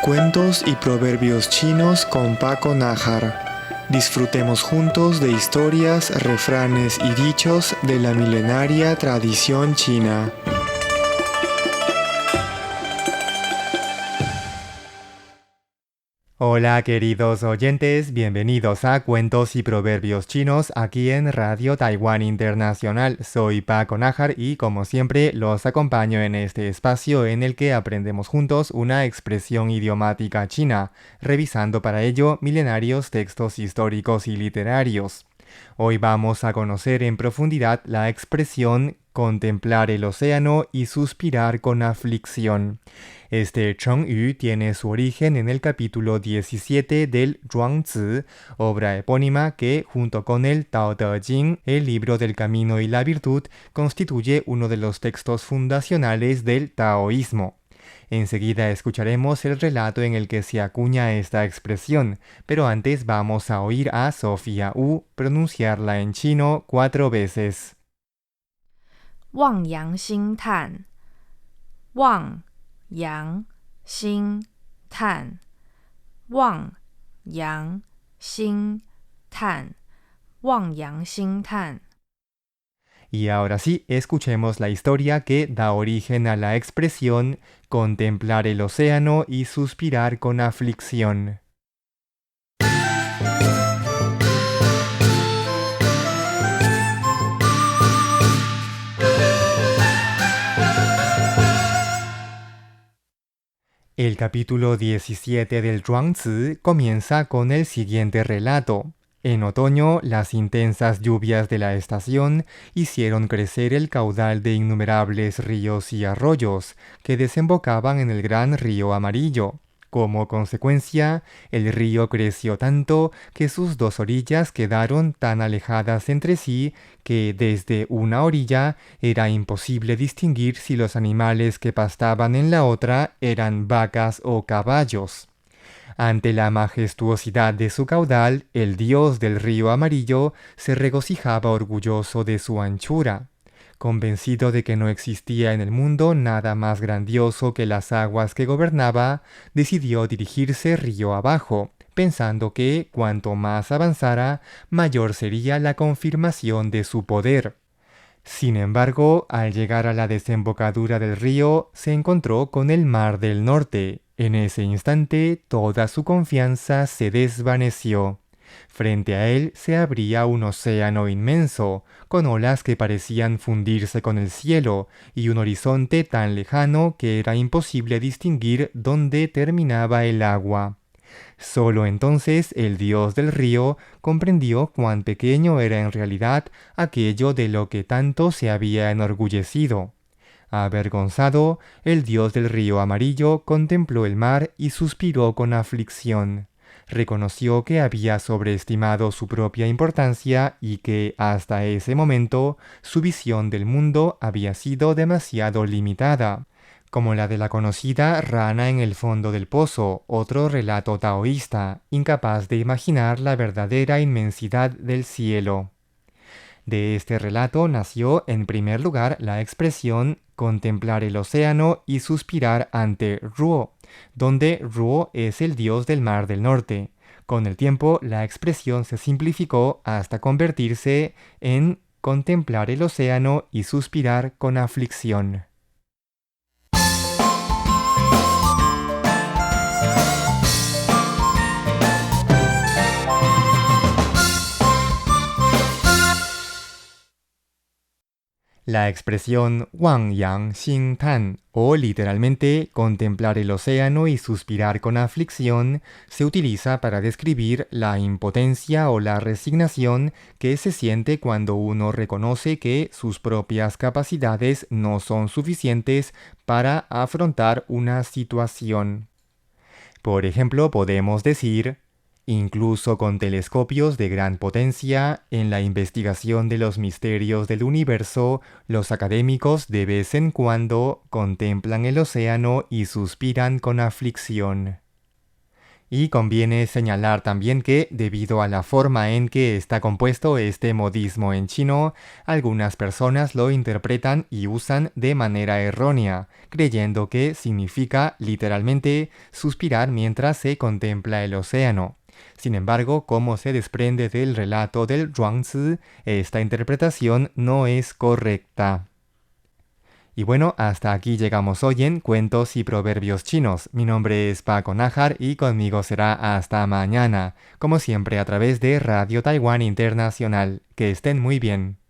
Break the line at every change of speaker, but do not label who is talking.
Cuentos y proverbios chinos con Paco Nájar. Disfrutemos juntos de historias, refranes y dichos de la milenaria tradición china.
Hola queridos oyentes, bienvenidos a Cuentos y Proverbios Chinos aquí en Radio Taiwán Internacional. Soy Paco Nájar y como siempre los acompaño en este espacio en el que aprendemos juntos una expresión idiomática china, revisando para ello milenarios textos históricos y literarios. Hoy vamos a conocer en profundidad la expresión contemplar el océano y suspirar con aflicción. Este chongyu tiene su origen en el capítulo 17 del Zhuangzi, obra epónima que, junto con el Tao Te Ching, el libro del camino y la virtud, constituye uno de los textos fundacionales del taoísmo. Enseguida escucharemos el relato en el que se acuña esta expresión, pero antes vamos a oír a Sofía Wu pronunciarla en chino 4 veces.
望洋兴叹，望洋兴叹，望洋兴叹，望洋兴叹。
Y ahora sí, escuchemos la historia que da origen a la expresión contemplar el océano y suspirar con aflicción. El capítulo 17 del Zhuangzi comienza con el siguiente relato. En otoño, las intensas lluvias de la estación hicieron crecer el caudal de innumerables ríos y arroyos que desembocaban en el gran río Amarillo. Como consecuencia, el río creció tanto que sus dos orillas quedaron tan alejadas entre sí que desde una orilla era imposible distinguir si los animales que pastaban en la otra eran vacas o caballos. Ante la majestuosidad de su caudal, el dios del río Amarillo se regocijaba orgulloso de su anchura. Convencido de que no existía en el mundo nada más grandioso que las aguas que gobernaba, decidió dirigirse río abajo, pensando que cuanto más avanzara, mayor sería la confirmación de su poder. Sin embargo, al llegar a la desembocadura del río, se encontró con el Mar del Norte. En ese instante, toda su confianza se desvaneció. Frente a él se abría un océano inmenso, con olas que parecían fundirse con el cielo, y un horizonte tan lejano que era imposible distinguir dónde terminaba el agua. Solo entonces el dios del río comprendió cuán pequeño era en realidad aquello de lo que tanto se había enorgullecido. Avergonzado, el dios del río Amarillo contempló el mar y suspiró con aflicción. Reconoció que había sobreestimado su propia importancia y que, hasta ese momento, su visión del mundo había sido demasiado limitada, como la de la conocida rana en el fondo del pozo, otro relato taoísta, incapaz de imaginar la verdadera inmensidad del cielo. De este relato nació en primer lugar la expresión contemplar el océano y suspirar ante Ruo, donde Ruo es el dios del Mar del Norte. Con el tiempo, la expresión se simplificó hasta convertirse en contemplar el océano y suspirar con aflicción. La expresión Wang Yang Xing Tan, o literalmente contemplar el océano y suspirar con aflicción, se utiliza para describir la impotencia o la resignación que se siente cuando uno reconoce que sus propias capacidades no son suficientes para afrontar una situación. Por ejemplo, podemos decir: incluso con telescopios de gran potencia, en la investigación de los misterios del universo, los académicos de vez en cuando contemplan el océano y suspiran con aflicción. Y conviene señalar también que, debido a la forma en que está compuesto este modismo en chino, algunas personas lo interpretan y usan de manera errónea, creyendo que significa literalmente suspirar mientras se contempla el océano. Sin embargo, como se desprende del relato del Zhuangzi, esta interpretación no es correcta. Y bueno, hasta aquí llegamos hoy en Cuentos y Proverbios Chinos. Mi nombre es Paco Nájar y conmigo será hasta mañana, como siempre a través de Radio Taiwán Internacional. Que estén muy bien.